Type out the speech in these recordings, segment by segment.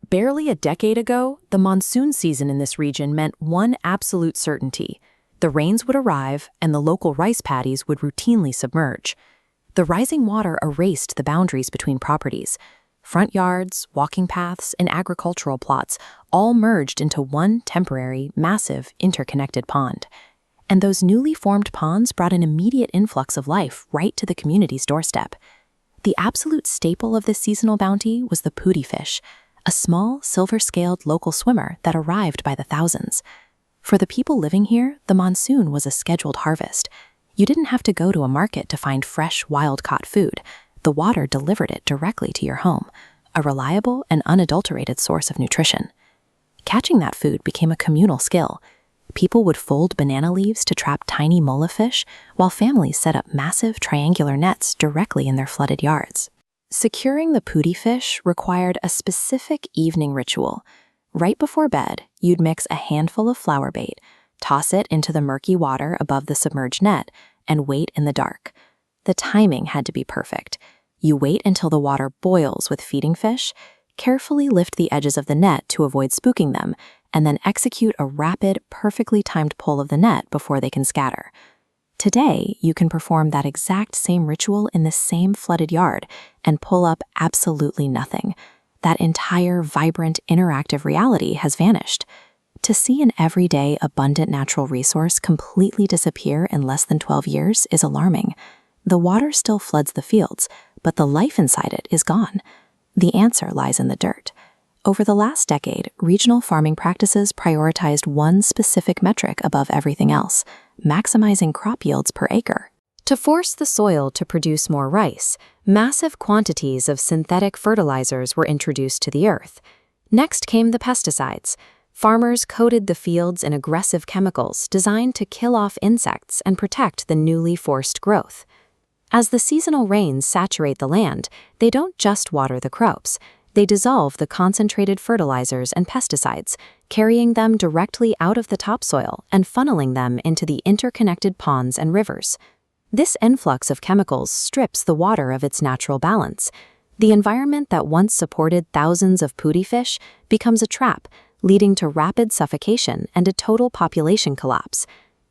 Barely a decade ago, the monsoon season in this region meant one absolute certainty. The rains would arrive, and the local rice paddies would routinely submerge. The rising water erased the boundaries between properties. Front yards, walking paths, and agricultural plots all merged into one temporary, massive, interconnected pond. And those newly formed ponds brought an immediate influx of life right to the community's doorstep. The absolute staple of this seasonal bounty was the puthi fish, a small, silver-scaled local swimmer that arrived by the thousands. For the people living here, the monsoon was a scheduled harvest. You didn't have to go to a market to find fresh, wild-caught food. The water delivered it directly to your home, a reliable and unadulterated source of nutrition. Catching that food became a communal skill. People would fold banana leaves to trap tiny mollyfish, while families set up massive triangular nets directly in their flooded yards. Securing the puthi fish required a specific evening ritual. Right before bed, you'd mix a handful of flour bait, toss it into the murky water above the submerged net, and wait in the dark. The timing had to be perfect. You wait until the water boils with feeding fish, carefully lift the edges of the net to avoid spooking them, and then execute a rapid, perfectly timed pull of the net before they can scatter. Today, you can perform that exact same ritual in the same flooded yard and pull up absolutely nothing. That entire vibrant, interactive reality has vanished. To see an everyday, abundant natural resource completely disappear in less than 12 years is alarming. The water still floods the fields, but the life inside it is gone. The answer lies in the dirt. Over the last decade, regional farming practices prioritized one specific metric above everything else: maximizing crop yields per acre. To force the soil to produce more rice, massive quantities of synthetic fertilizers were introduced to the earth. Next came the pesticides. Farmers coated the fields in aggressive chemicals designed to kill off insects and protect the newly forced growth. As the seasonal rains saturate the land, they don't just water the crops. They dissolve the concentrated fertilizers and pesticides, carrying them directly out of the topsoil and funneling them into the interconnected ponds and rivers. This influx of chemicals strips the water of its natural balance. The environment that once supported thousands of puthi fish becomes a trap, leading to rapid suffocation and a total population collapse.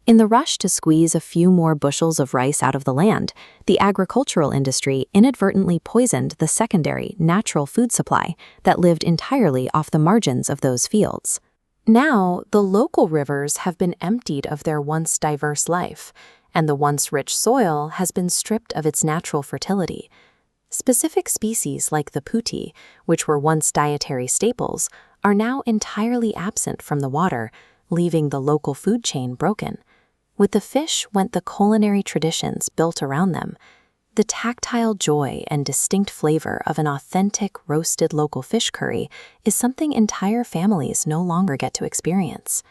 In the rush to squeeze a few more bushels of rice out of the land, the agricultural industry inadvertently poisoned the secondary, natural food supply that lived entirely off the margins of those fields. Now, the local rivers have been emptied of their once diverse life, and the once rich soil has been stripped of its natural fertility. Specific species like the puthi, which were once dietary staples, are now entirely absent from the water, leaving the local food chain broken. With the fish went the culinary traditions built around them. The tactile joy and distinct flavor of an authentic roasted local fish curry is something entire families no longer get to experience.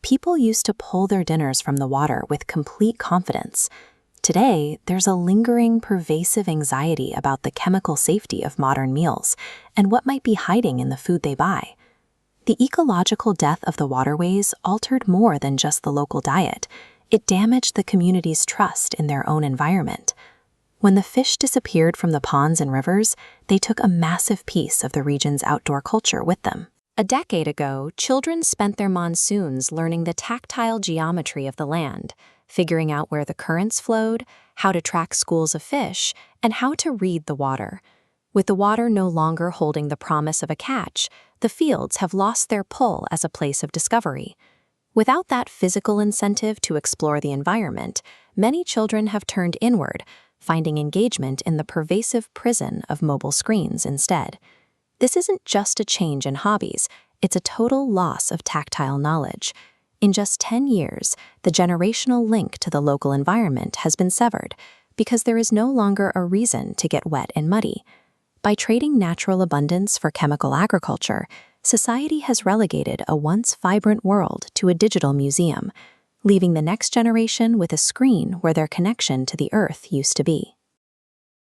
People used to pull their dinners from the water with complete confidence. Today, there's a lingering, pervasive anxiety about the chemical safety of modern meals and what might be hiding in the food they buy. The ecological death of the waterways altered more than just the local diet. It damaged the community's trust in their own environment. When the fish disappeared from the ponds and rivers, they took a massive piece of the region's outdoor culture with them. A decade ago, children spent their monsoons learning the tactile geometry of the land, figuring out where the currents flowed, how to track schools of fish, and how to read the water. With the water no longer holding the promise of a catch, the fields have lost their pull as a place of discovery. Without that physical incentive to explore the environment, many children have turned inward, finding engagement in the pervasive prison of mobile screens instead. This isn't just a change in hobbies, it's a total loss of tactile knowledge. In just 10 years, the generational link to the local environment has been severed because there is no longer a reason to get wet and muddy. By trading natural abundance for chemical agriculture, society has relegated a once vibrant world to a digital museum, leaving the next generation with a screen where their connection to the earth used to be.